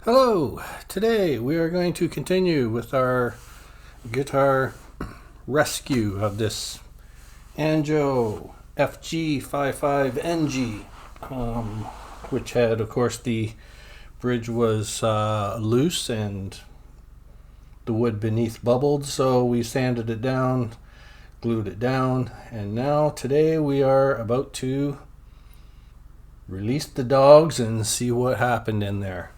Hello! Today we are going to continue with our guitar rescue of this Anjo FG55NG, which had, of course, the bridge was loose and the wood beneath bubbled, so we sanded it down, glued it down, and now today we are about to release the dogs and see what happened in there.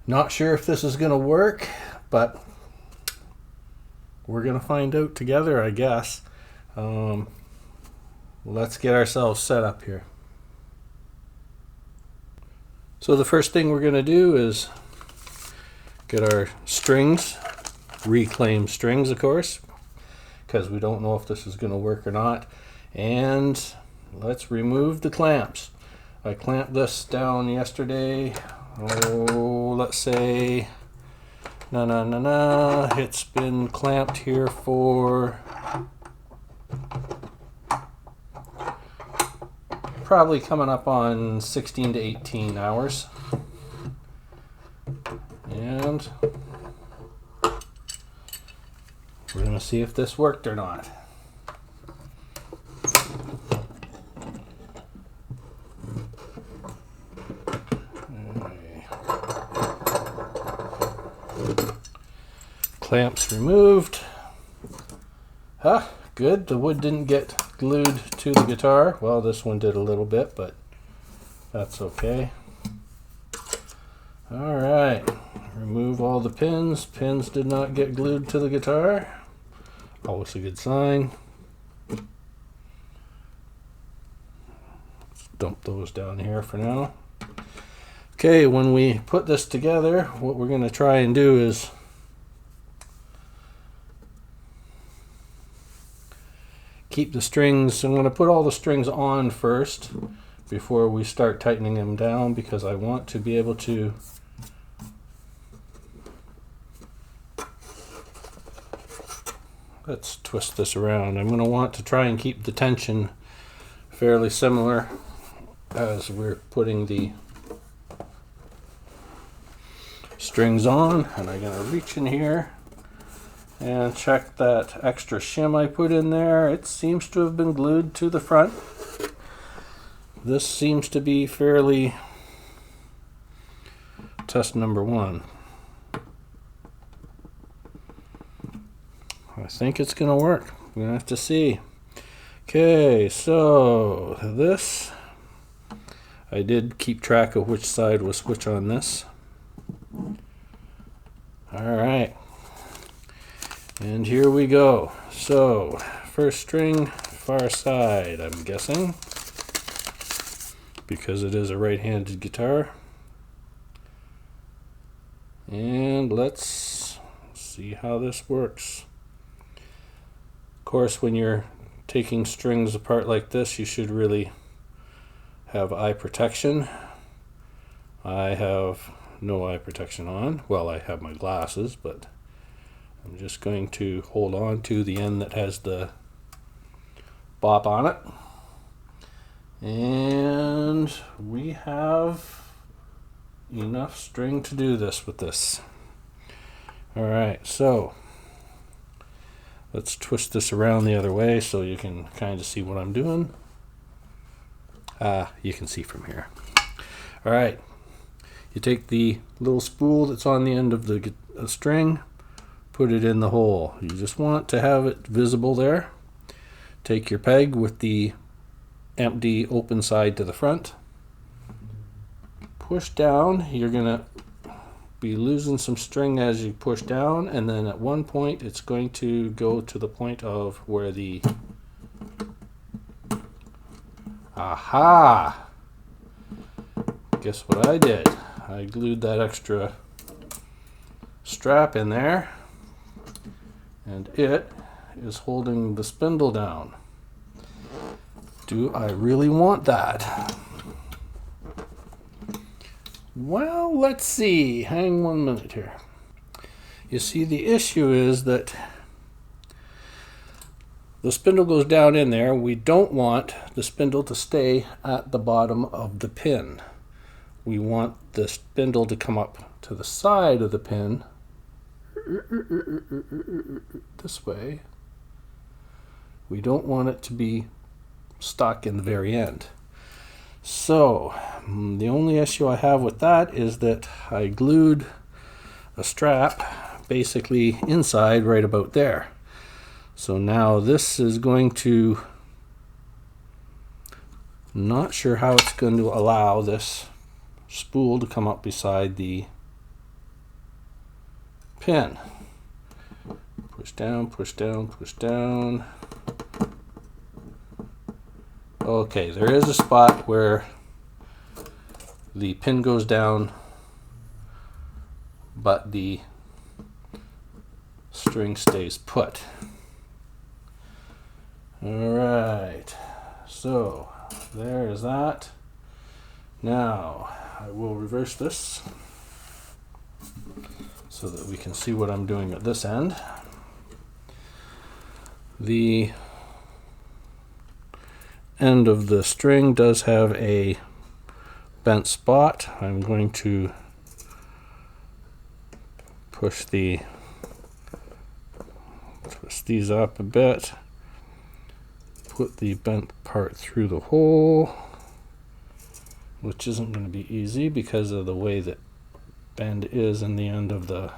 Not sure if this is going to work, but we're going to find out together, I guess. Let's get ourselves set up here. So the first thing we're going to do is get our strings, reclaimed strings, of course, because we don't know if this is going to work or not. And let's remove the clamps. I clamped this down yesterday, let's say, it's been clamped here for probably coming up on 16 to 18 hours. And we're going to see if this worked or not. Clamps removed. Good. The wood didn't get glued to the guitar. Well, this one did a little bit, but that's okay. All right. Remove all the pins. Pins did not get glued to the guitar. Always a good sign. Let's dump those down here for now. Okay, when we put this together, what we're going to try and do is keep the strings. I'm going to put all the strings on first before we start tightening them down, because I want to be able to let's twist this around. I'm going to want to try and keep the tension fairly similar as we're putting the strings on, and I'm going to reach in here and check that extra shim I put in there. It seems to have been glued to the front. This seems to be fairly test number one. I think it's going to work. We're going to have to see. Okay, so this, I did keep track of which side was which on this. All right. And here we go. So, first string, far side, I'm guessing, because it is a right-handed guitar. And let's see how this works. Of course, when you're taking strings apart like this, you should really have eye protection. I have no eye protection on. Well, I have my glasses, but I'm just going to hold on to the end that has the bop on it. And we have enough string to do this with this. All right, so let's twist this around the other way so you can kind of see what I'm doing. You can see from here. All right, you take the little spool that's on the end of the string, put it in the hole. You just want to have it visible there. Take your peg with the empty open side to the front. Push down. You're going to be losing some string as you push down, and then at one point it's going to go to the point of where the aha! Guess what I did? I glued that extra strap in there, and it is holding the spindle down. Do I really want that? Well, let's see. Hang 1 minute here. You see, the issue is that the spindle goes down in there. We don't want the spindle to stay at the bottom of the pin. we want the spindle to come up to the side of the pin this way. We don't want it to be stuck in the very end. So the only issue I have with that is that I glued a strap basically inside right about there. So now this is going to, not sure how it's going to allow this spool to come up beside the pin. Push down, push down, push down. Okay, there is a spot where the pin goes down, but the string stays put. Alright, so there's that. Now I will reverse this so that we can see what I'm doing at this end. The end of the string does have a bent spot. I'm going to twist these up a bit, put the bent part through the hole, which isn't going to be easy because of the way that bend is in the end of the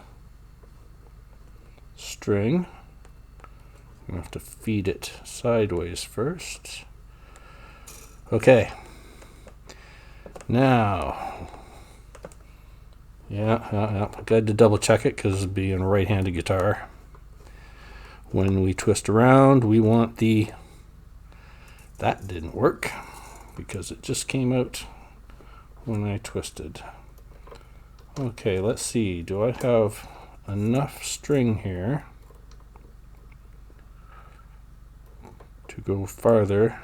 string. I'm going to have to feed it sideways first. Okay. Now, I got to double check it because it being a right-handed guitar. When we twist around, we want that didn't work because it just came out when I twisted. Okay, let's see. Do I have enough string here to go farther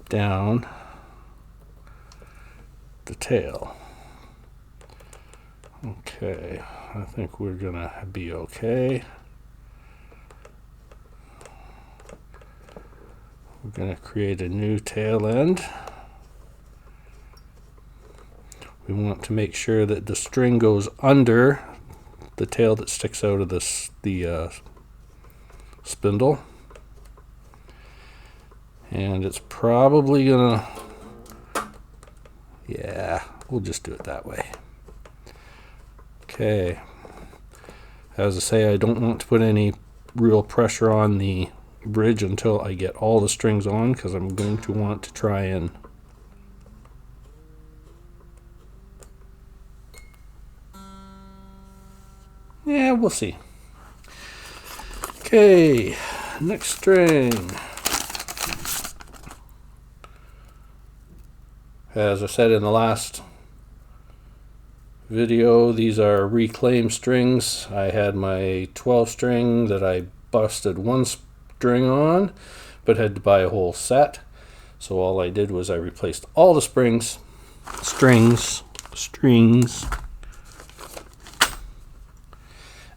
down the tail? Okay, I think we're gonna be okay. We're gonna create a new tail end. We want to make sure that the string goes under the tail that sticks out of the spindle. And it's probably gonna, yeah, we'll just do it that way. Okay. As I say, I don't want to put any real pressure on the bridge until I get all the strings on, because I'm going to want to try and yeah, we'll see. Okay, next string. As I said in the last video, these are reclaimed strings. I had my 12 string that I busted one string on, but had to buy a whole set. So all I did was I replaced all the strings,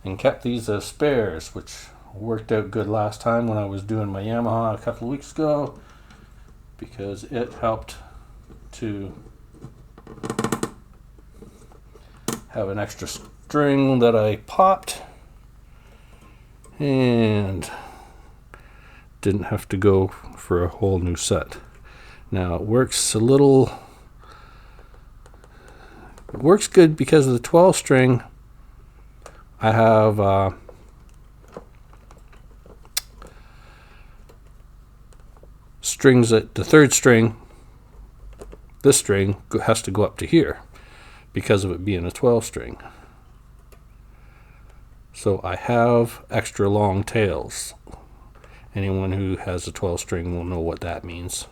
and kept these as spares, which worked out good last time when I was doing my Yamaha a couple of weeks ago, because it helped to have an extra string that I popped and didn't have to go for a whole new set. Now it works good because of the 12 string. I have strings that the third string, this string has to go up to here because of it being a 12 string. So I have extra long tails. Anyone who has a 12 string will know what that means.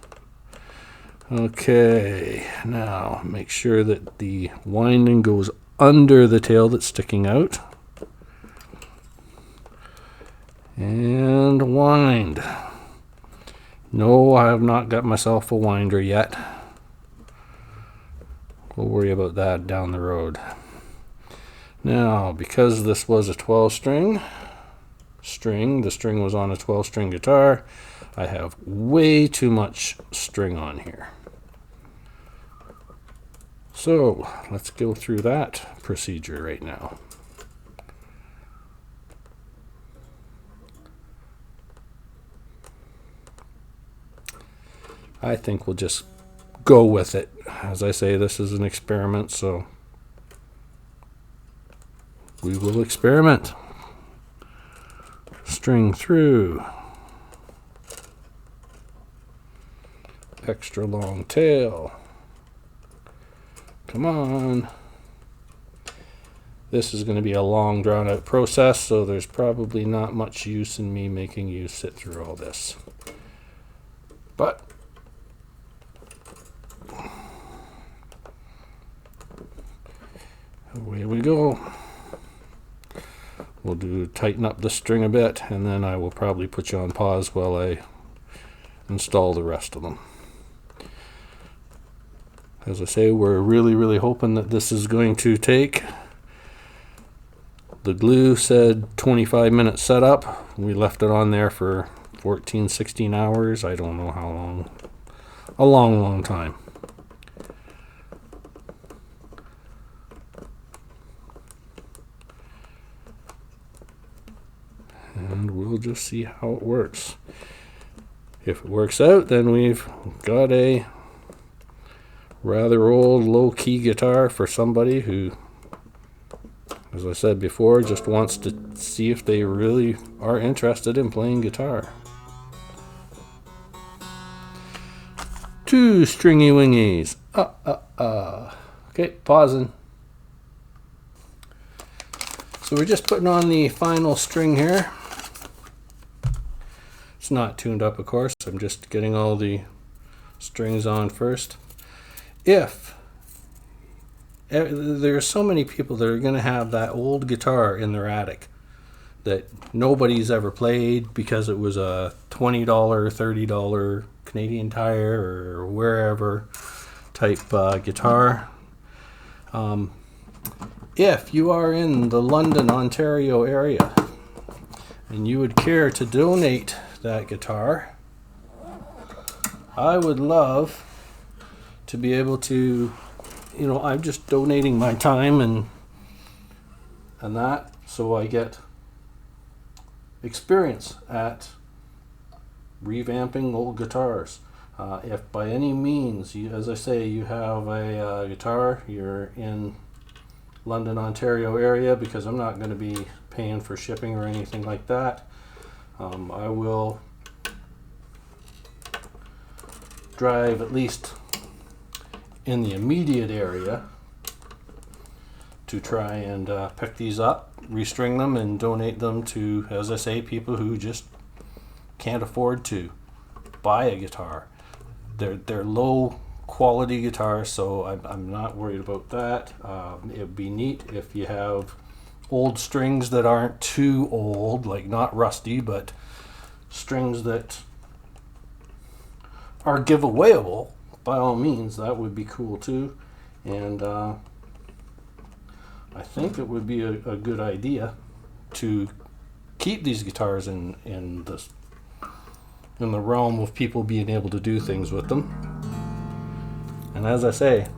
Okay, now make sure that the winding goes under the tail that's sticking out. And wind. No, I have not got myself a winder yet. We'll worry about that down the road. Now, because this was a 12 string, the string was on a 12 string guitar, I have way too much string on here. So let's go through that procedure right now. I think we'll just go with it. As I say, this is an experiment, so we will experiment. String through. Extra long tail. Come on. This is going to be a long, drawn-out process, so there's probably not much use in me making you sit through all this. But away we go. We'll tighten up the string a bit, and then I will probably put you on pause while I install the rest of them. As I say, we're really hoping that this is going to take. The glue said 25-minute setup. We left it on there for 14-16 hours. I don't know how long. A long time. And we'll just see how it works. If it works out, then we've got a rather old low-key guitar for somebody who, as I said before, just wants to see if they really are interested in playing guitar. 2 stringy wingies. Okay, pausing. So we're just putting on the final string here. It's not tuned up, of course. I'm just getting all the strings on first. If there are so many people that are going to have that old guitar in their attic that nobody's ever played because it was a $20, $30 Canadian Tire or wherever type guitar. If you are in the London, Ontario area and you would care to donate that guitar, I would love to be able to, I'm just donating my time and that, so I get experience at revamping old guitars. If by any means, as I say, you have a guitar, you're in London, Ontario area, because I'm not going to be paying for shipping or anything like that, I will drive at least in the immediate area to try and pick these up, restring them, and donate them to, as I say, people who just can't afford to buy a guitar. They're low quality guitars, so I'm not worried about that. It would be neat if you have old strings that aren't too old, like not rusty, but strings that are giveawayable. By all means, that would be cool too. And I think it would be a good idea to keep these guitars in the realm of people being able to do things with them. And as I say,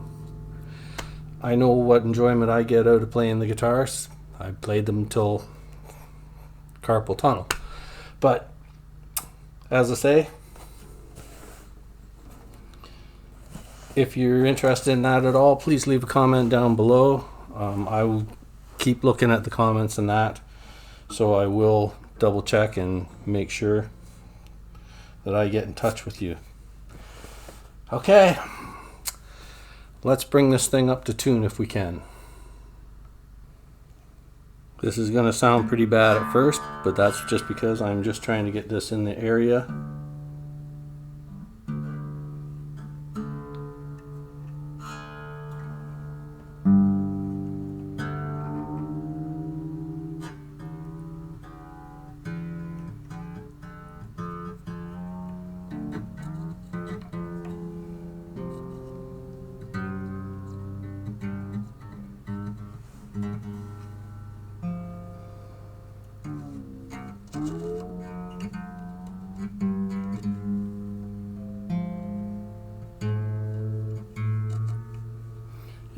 I know what enjoyment I get out of playing the guitars. I played them till carpal tunnel. But as I say, if you're interested in that at all, please leave a comment down below. I will keep looking at the comments and that, so I will double check and make sure that I get in touch with you. Okay, let's bring this thing up to tune if we can. This is going to sound pretty bad at first, but that's just because I'm just trying to get this in the area.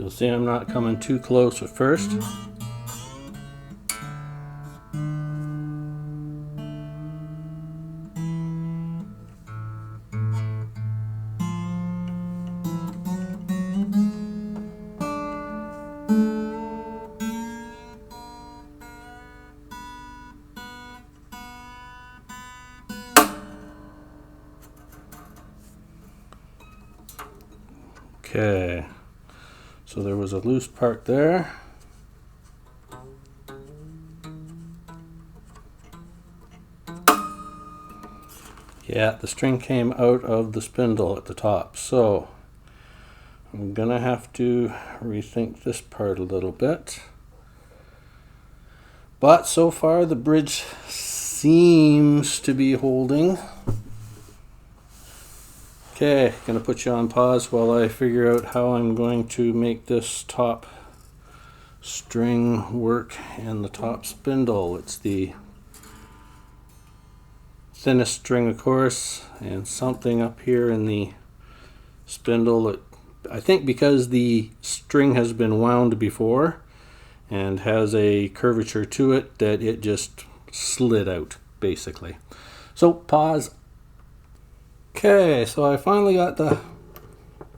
You'll see I'm not coming too close at first. Okay, so there was a loose part there. Yeah, the string came out of the spindle at the top, so I'm gonna have to rethink this part a little bit. But so far the bridge seems to be holding. Okay, gonna put you on pause while I figure out how I'm going to make this top string work and the top spindle. It's the thinnest string, of course, and something up here in the spindle that I think, because the string has been wound before and has a curvature to it, that it just slid out basically. So pause. Okay, so I finally got the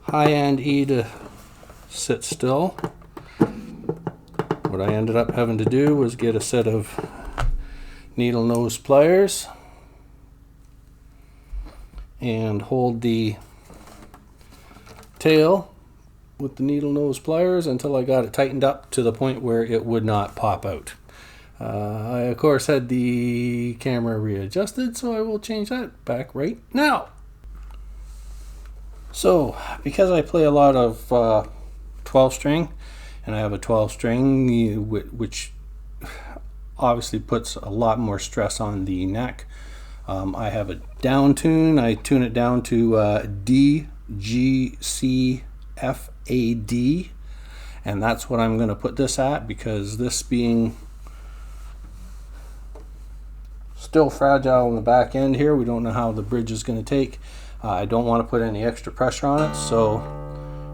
high end E to sit still. What I ended up having to do was get a set of needle nose pliers and hold the tail with the needle nose pliers until I got it tightened up to the point where it would not pop out. I of course had the camera readjusted, so I will change that back right now. So because I play a lot of 12 string, and I have a 12 string which obviously puts a lot more stress on the neck, I have a down tune. I tune it down to D, G, C, F, A, D, and that's what I'm going to put this at, because this being still fragile in the back end here, we don't know how the bridge is going to take. I don't want to put any extra pressure on it, so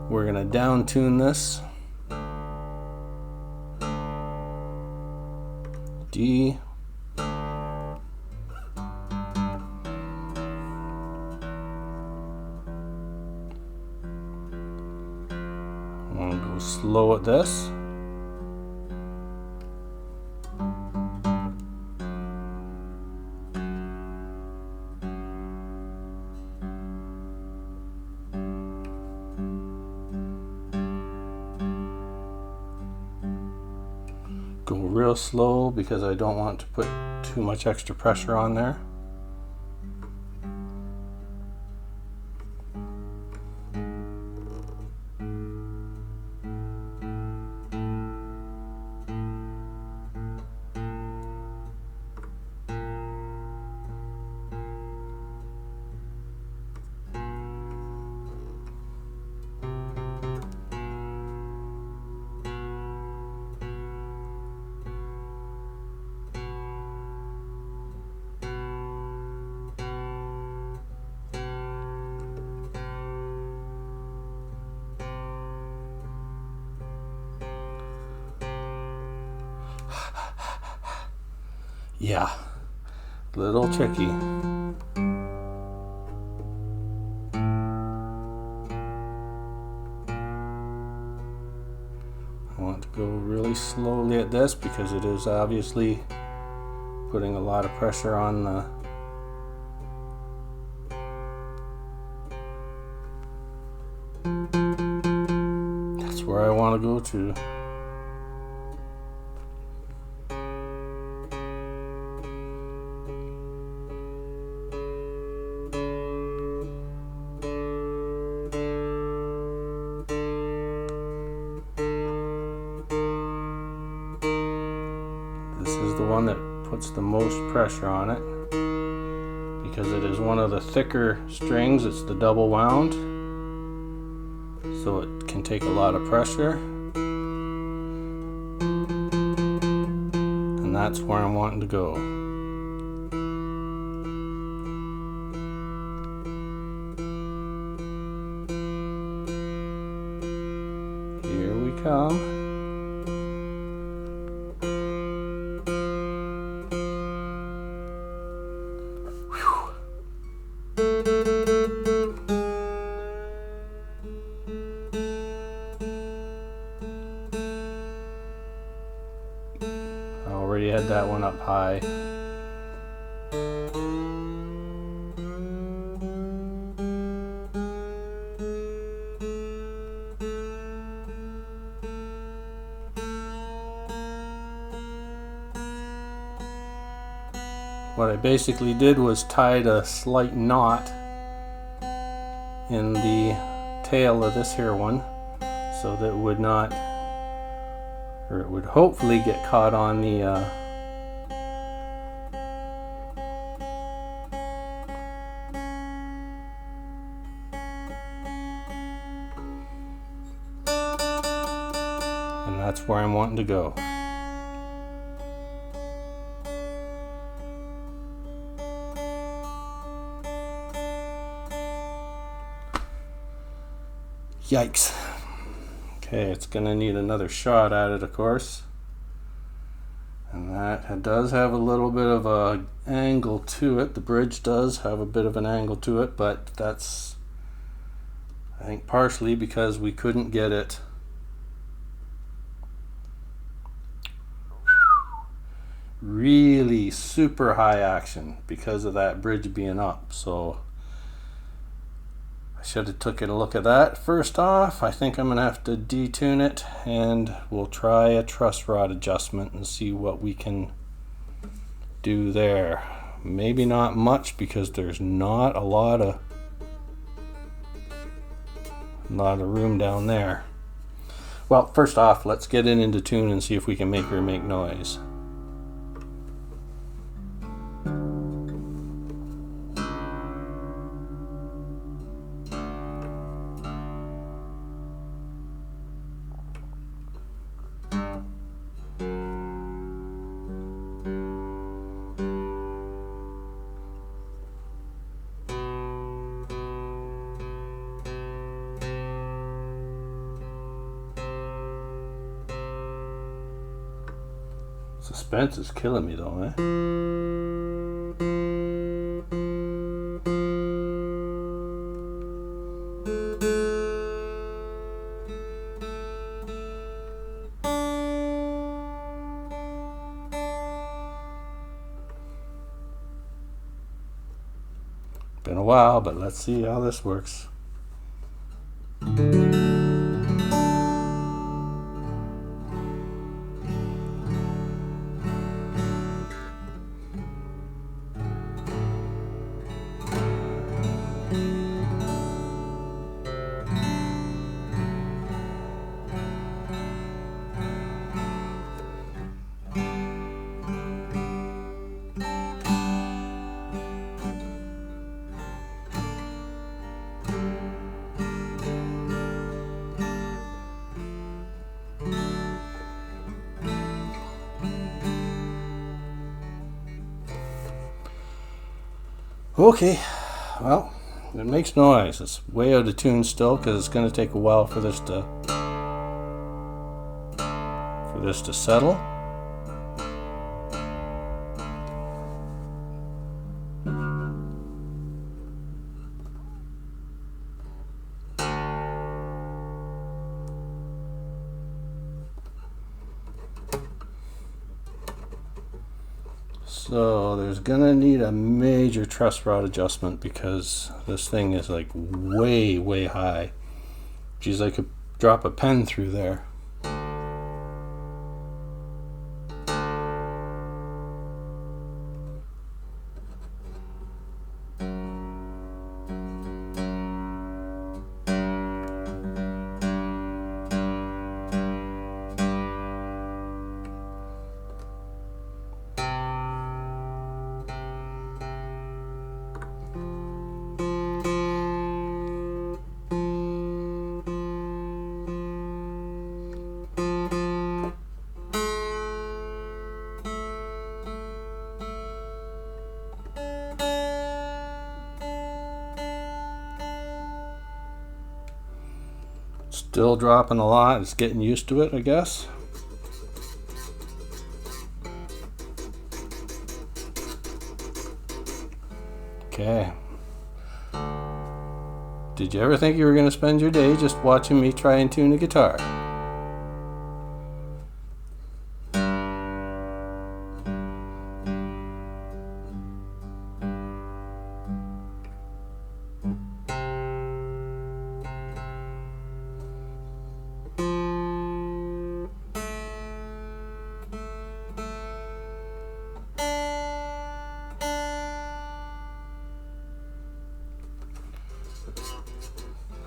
we're going to down tune this. D, I'm going to go slow at this. Go real slow because I don't want to put too much extra pressure on there. Yeah, a little tricky. I want to go really slowly at this because it is obviously putting a lot of pressure on the that's where I want to go to. This is the one that puts the most pressure on it because it is one of the thicker strings. It's the double wound, so it can take a lot of pressure, and that's where I'm wanting to go. Here we come. I already had that one up high. What I basically did was tied a slight knot in the tail of this here one so that it would not, or it would hopefully get caught on the and that's where I'm wanting to go. Yikes. Okay, it's gonna need another shot at it, of course. And that does have a little bit of a angle to it. The bridge does have a bit of an angle to it, but that's, I think, partially because we couldn't get it really super high action because of that bridge being up. So I should have taken a look at that first off. I think I'm gonna have to detune it, and we'll try a truss rod adjustment and see what we can do there. Maybe not much because there's not a lot of room down there. Well, first off, let's get it into tune and see if we can make her make noise. Suspense is killing me though, eh? Been a while, but let's see how this works. Okay, well, it makes noise. It's way out of tune still because it's going to take a while for this to settle. So there's gonna need a major truss rod adjustment because this thing is like way high. Geez, I could drop a pen through there. Still dropping a lot. It's getting used to it, I guess. Okay. Did you ever think you were going to spend your day just watching me try and tune a guitar?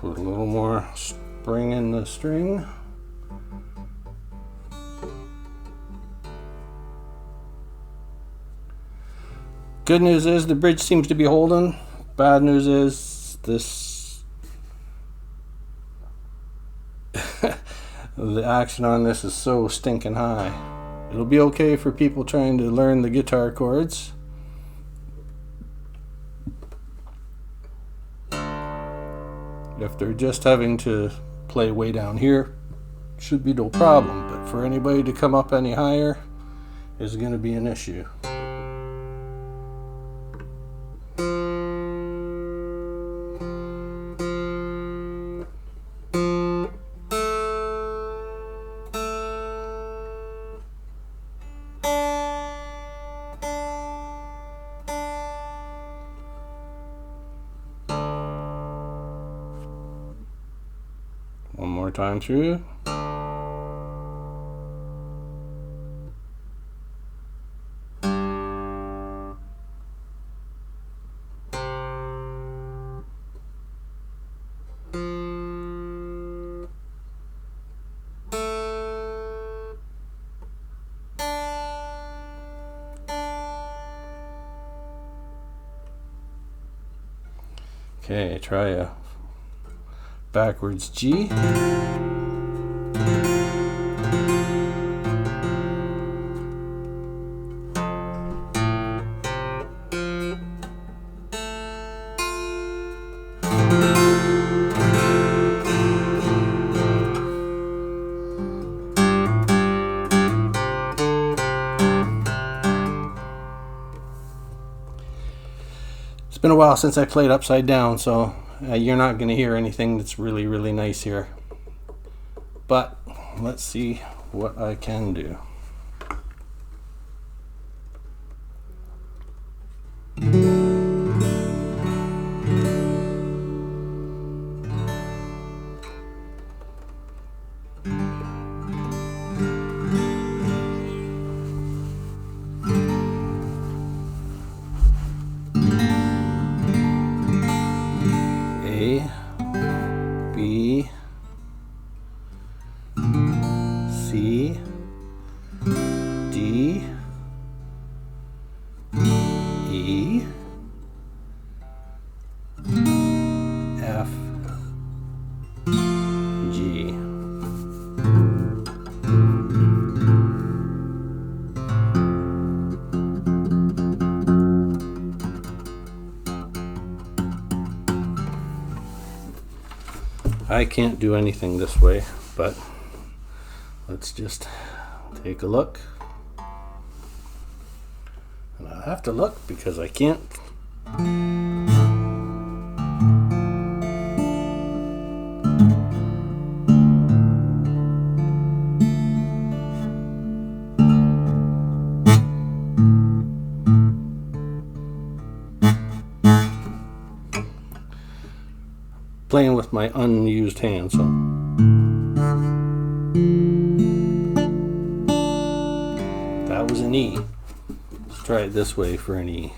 Put a little more spring in the string. Good news is the bridge seems to be holding. Bad news is this the action on this is so stinking high. It'll be okay for people trying to learn the guitar chords. If they're just having to play way down here, should be no problem. But for anybody to come up any higher is going to be an issue. One more time through. Okay, try a backwards G. It's been a while since I played upside down, so you're not going to hear anything that's really, really nice here. But let's see what I can do. A, B, C, D, E, F, G. I can't do anything this way, but let's just take a look. And I'll have to look because I can't. Playing with my unused hand, so that was an E. Let's try it this way for an E.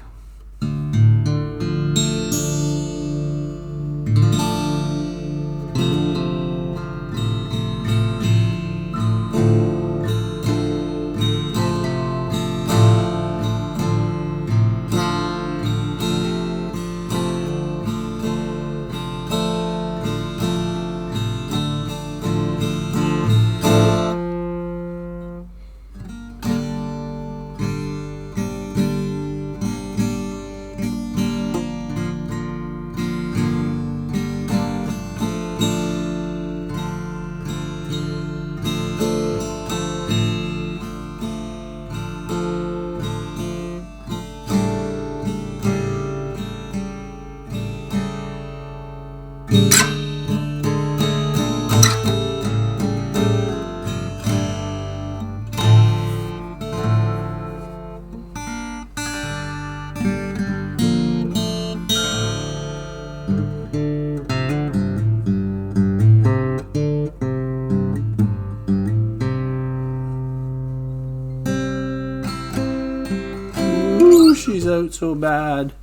she's out so bad.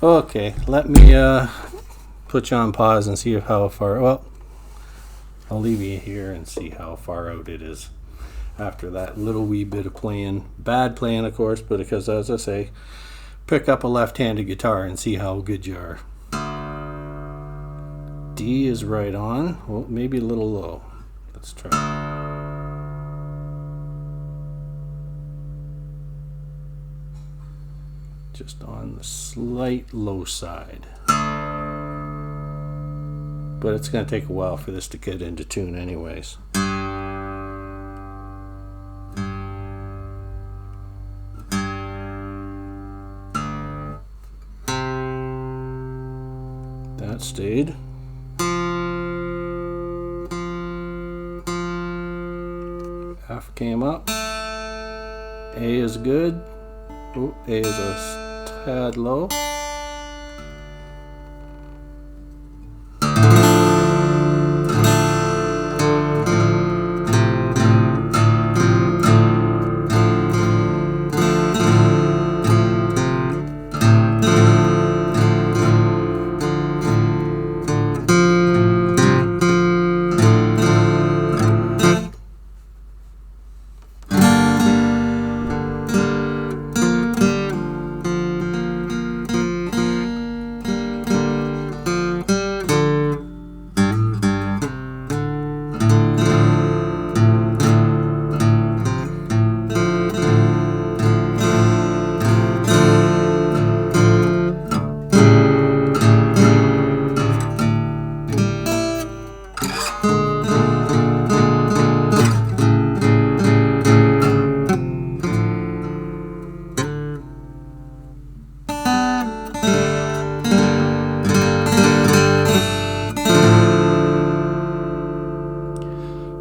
Okay, let me put you on pause and see how far, well, I'll leave you here and see how far out it is after that little wee bit of playing. Bad playing, of course, but because, as I say, pick up a left-handed guitar and see how good you are. D is right on. Well, maybe a little low. Let's try. Just on the slight low side. But it's going to take a while for this to get into tune anyways. That stayed. F came up. A is good. Oh, A is a tad low.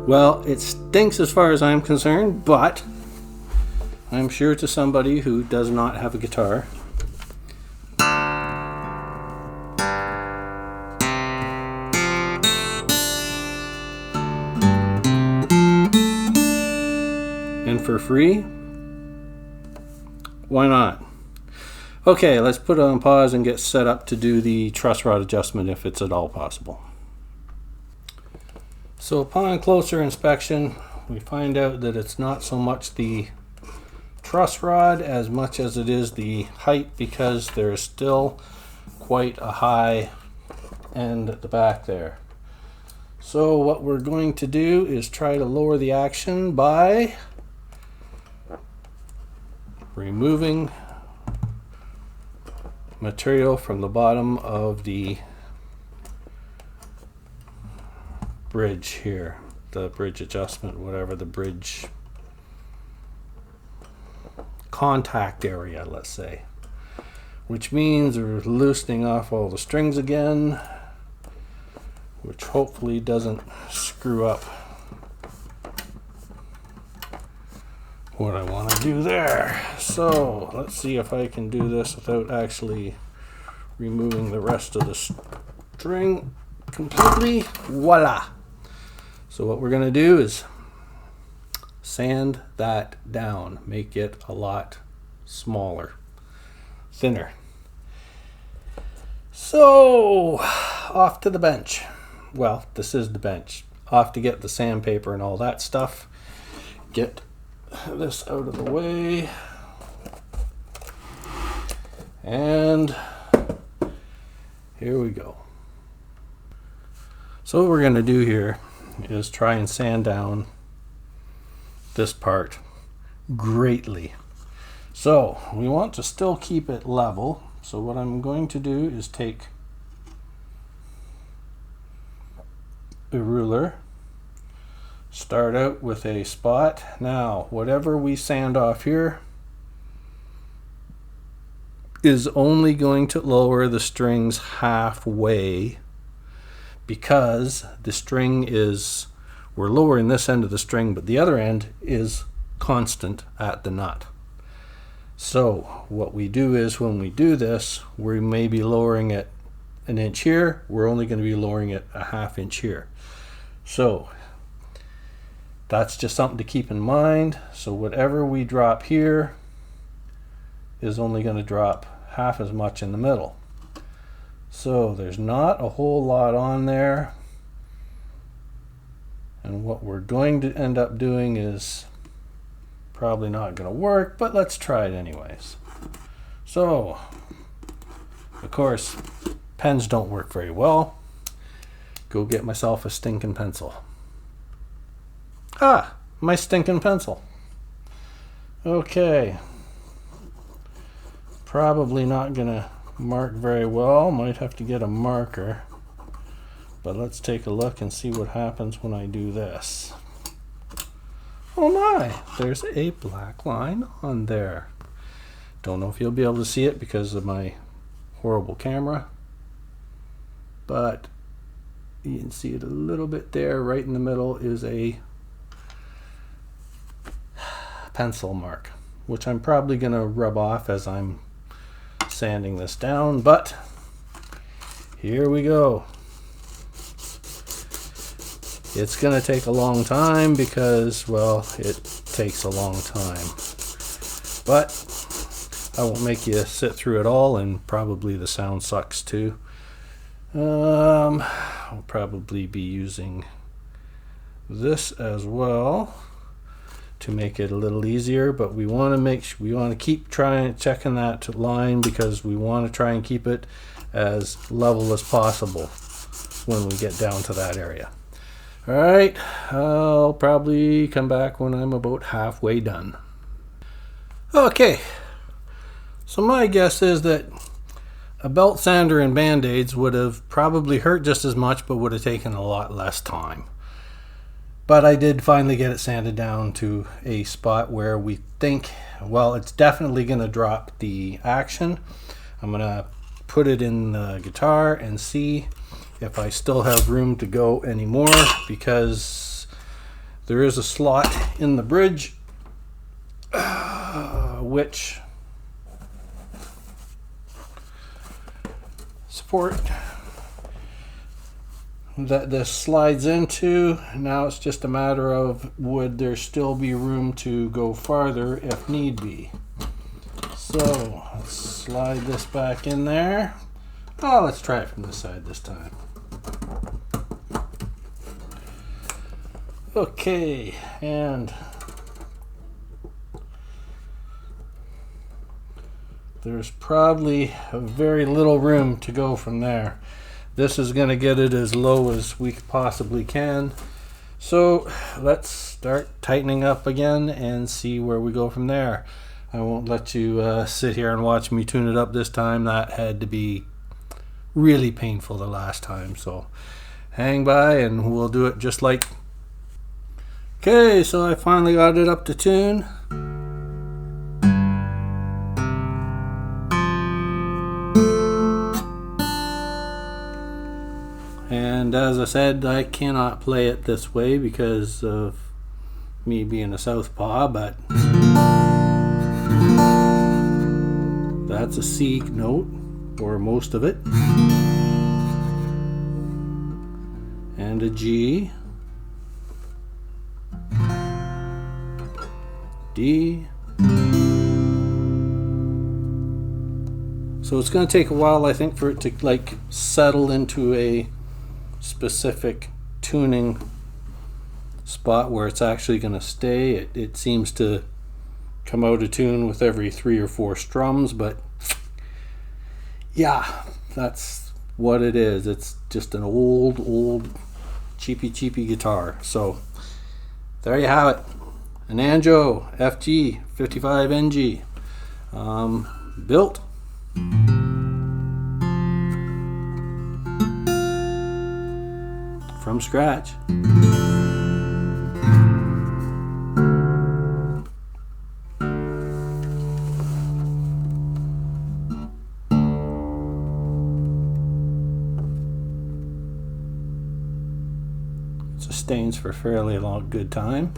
Well, it stinks as far as I'm concerned, but I'm sure to somebody who does not have a guitar, and for free, why not? Okay, let's put it on pause and get set up to do the truss rod adjustment if it's at all possible. So upon closer inspection, we find out that it's not so much the truss rod as much as it is the height, because there's still quite a high end at the back there. So what we're going to do is try to lower the action by removing material from the bottom of the bridge here, the bridge adjustment, whatever, the bridge contact area, let's say, which means we're loosening off all the strings again, which hopefully doesn't screw up what I want to do there. So let's see if I can do this without actually removing the rest of the string completely. Voila! So what we're going to do is sand that down, make it a lot smaller, thinner. So off to the bench. Well, this is the bench. Off to get the sandpaper and all that stuff. Get this out of the way. And here we go. So what we're going to do here is try and sand down this part greatly. So we want to still keep it level. So what I'm going to do is take a ruler, start out with a spot. Now whatever we sand off here is only going to lower the strings halfway, because the string is, we're lowering this end of the string, but the other end is constant at the nut. So what we do is, when we do this, we may be lowering it an inch here, we're only going to be lowering it a ½ inch here. So that's just something to keep in mind. So whatever we drop here is only going to drop half as much in the middle. So there's not a whole lot on there. And what we're going to end up doing is probably not going to work, but let's try it anyways. So, of course, pens don't work very well. Go get myself a stinking pencil. Ah, my stinking pencil. Okay. Probably not going to mark very well. Might have to get a marker. But let's take a look and see what happens when I do this. Oh my, there's a black line on there. Don't know if you'll be able to see it because of my horrible camera. But you can see it a little bit there. Right in the middle is a pencil mark, which I'm probably going to rub off as I'm sanding this down. But here we go. It's going to take a long time because, well, it takes a long time. But I won't make you sit through it all, and probably the sound sucks too. I'll probably be using this as well to make it a little easier, but we want to keep checking that line because we want to try and keep it as level as possible when we get down to that area. Alright, I'll probably come back when I'm about halfway done. Okay, so my guess is that a belt sander and band-aids would have probably hurt just as much, but would have taken a lot less time. But I did finally get it sanded down to a spot where we think, well, it's definitely going to drop the action. I'm going to put it in the guitar and see if I still have room to go anymore, because there is a slot in the bridge which support that this slides into. Now it's just a matter of would there still be room to go farther if need be. So let's slide this back in there. Oh, let's try it from this side this time. Okay, and there's probably very little room to go from there. This is going to get it as low as we possibly can. So let's start tightening up again and see where we go from there. I won't let you sit here and watch me tune it up this time. That had to be really painful the last time. So hang by and we'll do it just like. Okay, so I finally got it up to tune. And as I said, I cannot play it this way because of me being a southpaw, but that's a C note, or most of it, and a G, D. So it's going to take a while, I think, for it to like settle into a specific tuning spot where it's actually going to stay. It seems to come out of tune with every 3 or 4 strums, but yeah, that's what it is. It's just an old cheapy guitar. So there you have it, an Anjo FG55NG, built from scratch. It sustains for a fairly good time.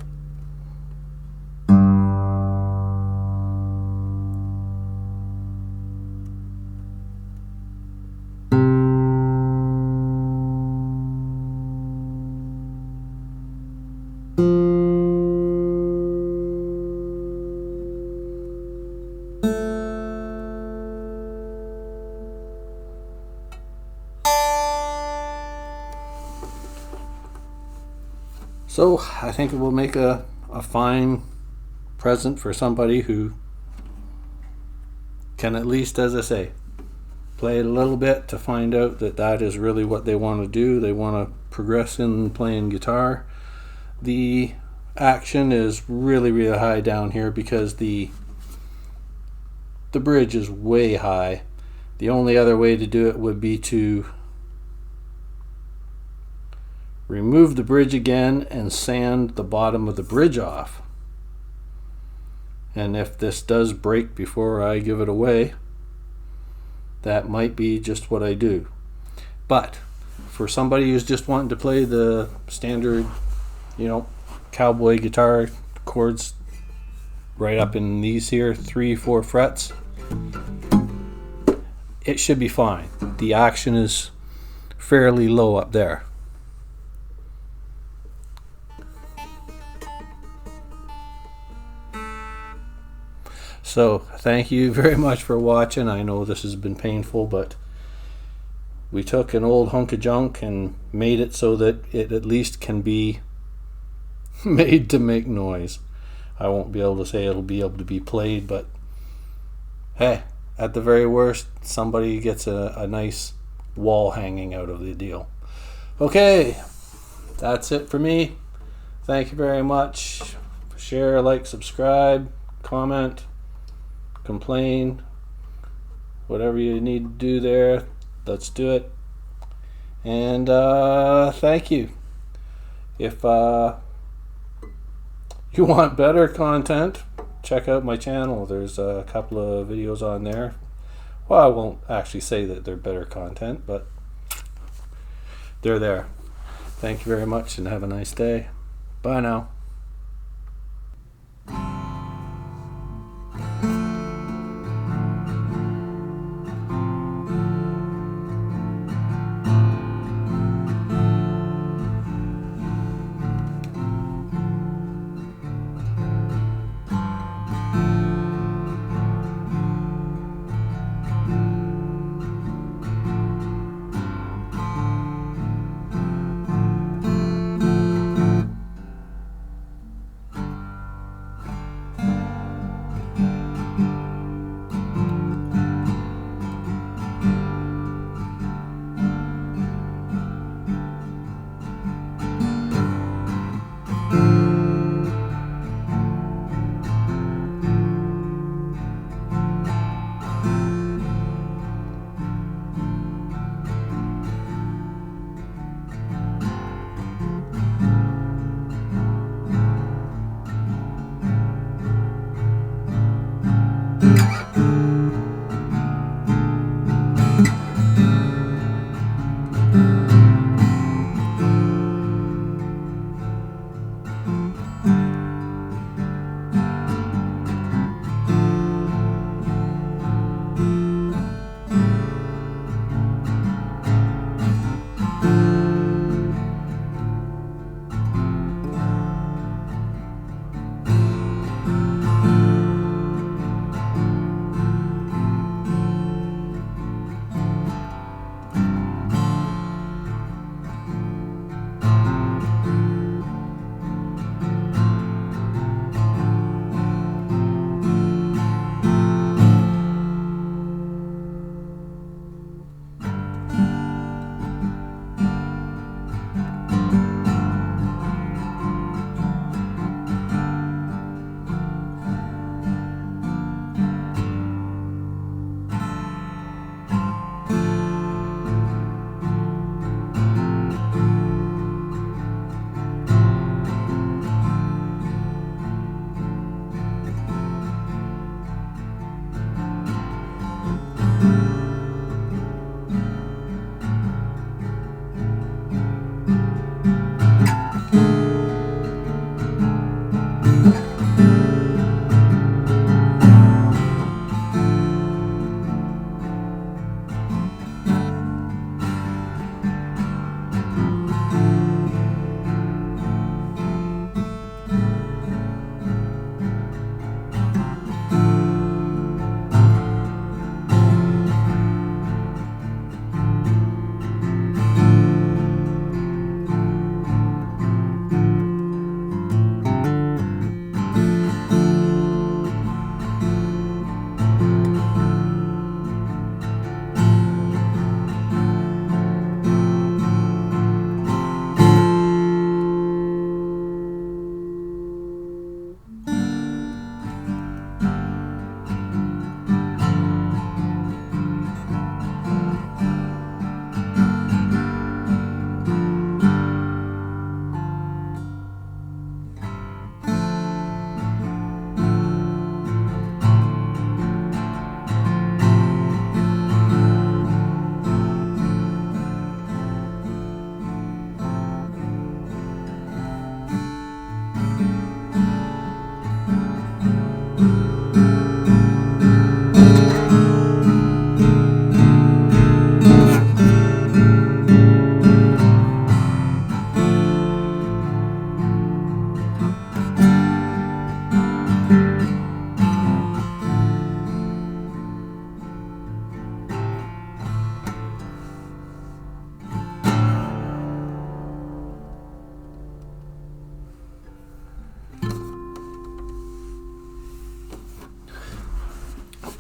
So I think it will make a fine present for somebody who can, at least, as I say, play it a little bit to find out that that is really what they want to do. They want to progress in playing guitar. The action is really, really high down here because the bridge is way high. The only other way to do it would be to remove the bridge again and sand the bottom of the bridge off. And if this does break before I give it away, that might be just what I do. But for somebody who's just wanting to play the standard, cowboy guitar chords right up in these here 3-4 frets, it should be fine. The action is fairly low up there. So thank you very much for watching. I know this has been painful, but we took an old hunk of junk and made it so that it at least can be made to make noise. I won't be able to say it'll be able to be played, but hey, at the very worst, somebody gets a nice wall hanging out of the deal. Okay, that's it for me. Thank you very much. Share, like, subscribe, comment, complain, whatever you need to do there, let's do it. And thank you. If you want better content, check out my channel. There's a couple of videos on there. Well, I won't actually say that they're better content, but they're there. Thank you very much and have a nice day. Bye now.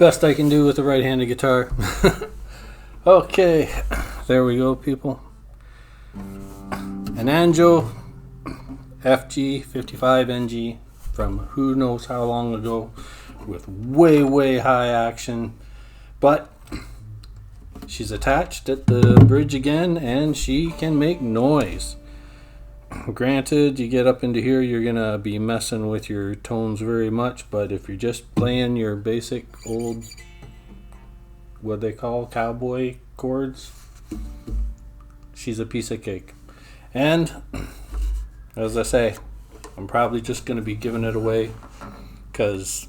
Best I can do with a right-handed guitar. Okay, there we go, people. An Anjo FG55NG from who knows how long ago, with way high action, but she's attached at the bridge again and she can make noise. Granted, you get up into here, you're gonna be messing with your tones very much, but if you're just playing your basic old, what they call cowboy chords, she's a piece of cake. And as I say, I'm probably just gonna be giving it away because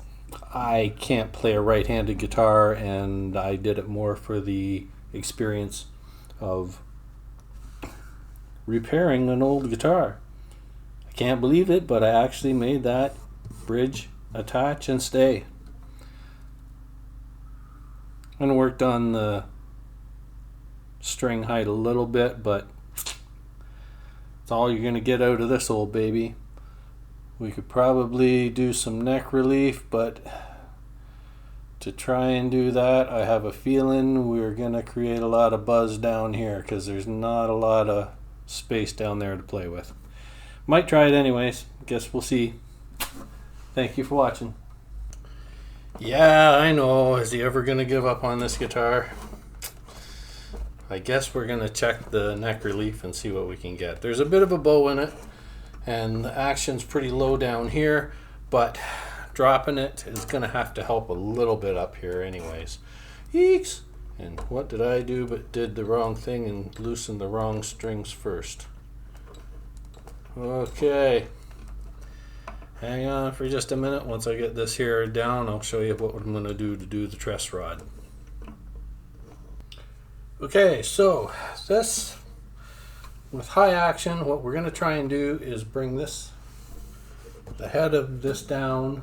I can't play a right-handed guitar, and I did it more for the experience of repairing an old guitar. I can't believe it, but I actually made that bridge attach and stay. And worked on the string height a little bit, but it's all you're going to get out of this old baby. We could probably do some neck relief, but to try and do that, I have a feeling we're going to create a lot of buzz down here because there's not a lot of space down there to play with. Might try it anyways. Guess we'll see. Thank you for watching. Yeah, I know. Is he ever going to give up on this guitar? I guess we're going to check the neck relief and see what we can get. There's a bit of a bow in it, and the action's pretty low down here, but dropping it is going to have to help a little bit up here anyways. Eeks! And what did I do but did the wrong thing and loosened the wrong strings first. Okay. Hang on for just a minute. Once I get this here down, I'll show you what I'm going to do the truss rod. Okay, so this, with high action, what we're going to try and do is bring this, the head of this down.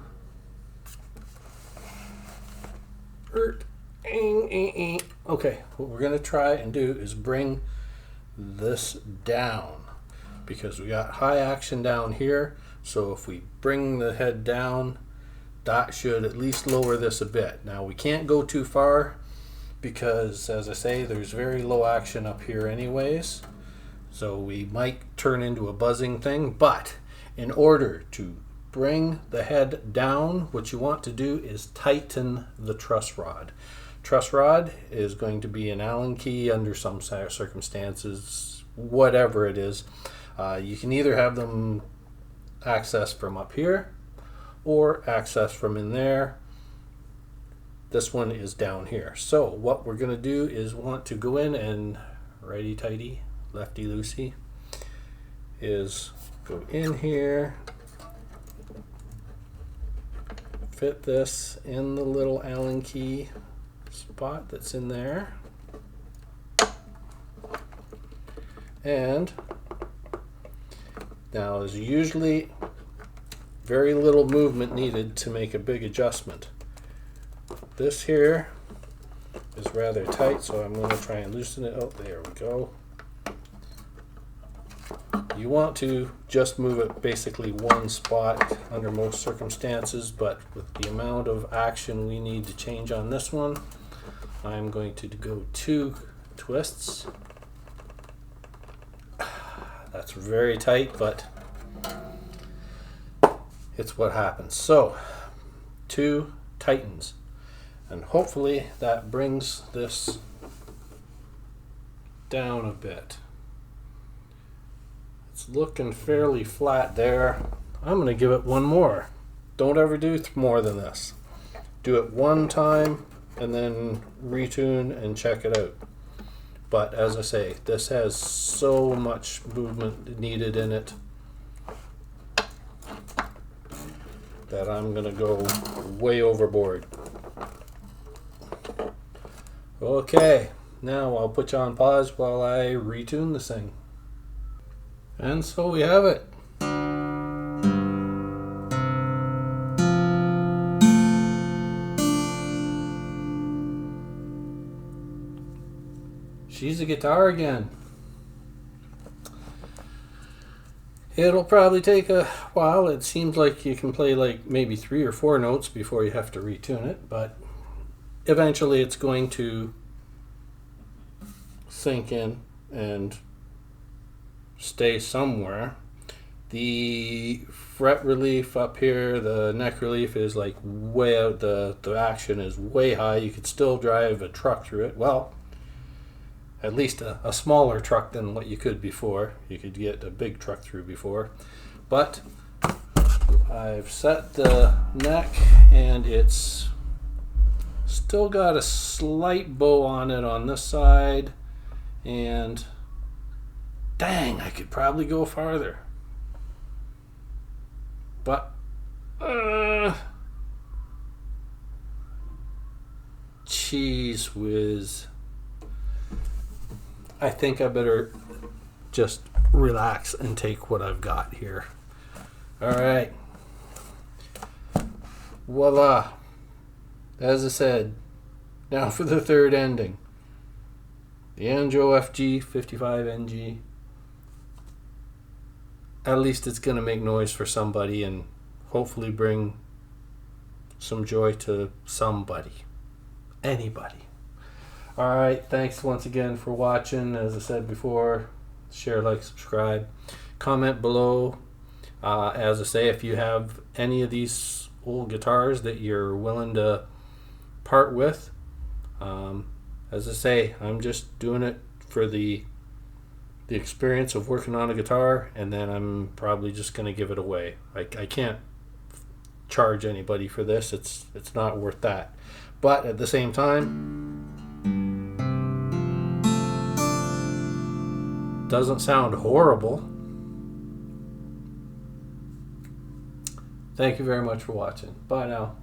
Okay, what we're going to try and do is bring this down because we got high action down here. So if we bring the head down, that should at least lower this a bit. Now we can't go too far because, as I say, there's very low action up here anyways. So we might turn into a buzzing thing, but in order to bring the head down, what you want to do is tighten the truss rod. Truss rod is going to be an Allen key under some circumstances, whatever it is. You can either have them access from up here or access from in there. This one is down here. So what we're going to do is want to go in and righty tighty, lefty loosey, is go in here, fit this in the little Allen key spot that's in there, and now there's usually very little movement needed to make a big adjustment. This here is rather tight, so I'm going to try and loosen it. Oh, there we go. You want to just move it basically one spot under most circumstances, but with the amount of action we need to change on this one, I'm going to go 2 twists. That's very tight, but it's what happens. So 2 tightens, and hopefully that brings this down a bit. It's looking fairly flat there. I'm going to give it one more. Don't ever do more than this. Do it one time and then retune and check it out. But as I say, this has so much movement needed in it that I'm going to go way overboard. Okay, now I'll put you on pause while I retune this thing. And so we have it. She's a guitar again. It'll probably take a while. It seems like you can play like maybe 3 or 4 notes before you have to retune it, but eventually it's going to sink in and stay somewhere. The fret relief up here, the neck relief is like way out, the action is way high. You could still drive a truck through it. Well, at least a smaller truck than what you could before. You could get a big truck through before. But I've set the neck and it's still got a slight bow on it on this side, and dang, I could probably go farther. But cheese whiz. I think I better just relax and take what I've got here. All right. Voila. As I said, now for the third ending. The Anjo FG55NG. At least it's going to make noise for somebody and hopefully bring some joy to somebody. Anybody. Alright, thanks once again for watching. As I said before, share, like, subscribe. Comment below. As I say, if you have any of these old guitars that you're willing to part with, as I say, I'm just doing it for the experience of working on a guitar, and then I'm probably just going to give it away. I can't charge anybody for this. It's not worth that. But at the same time, doesn't sound horrible. Thank you very much for watching. Bye now.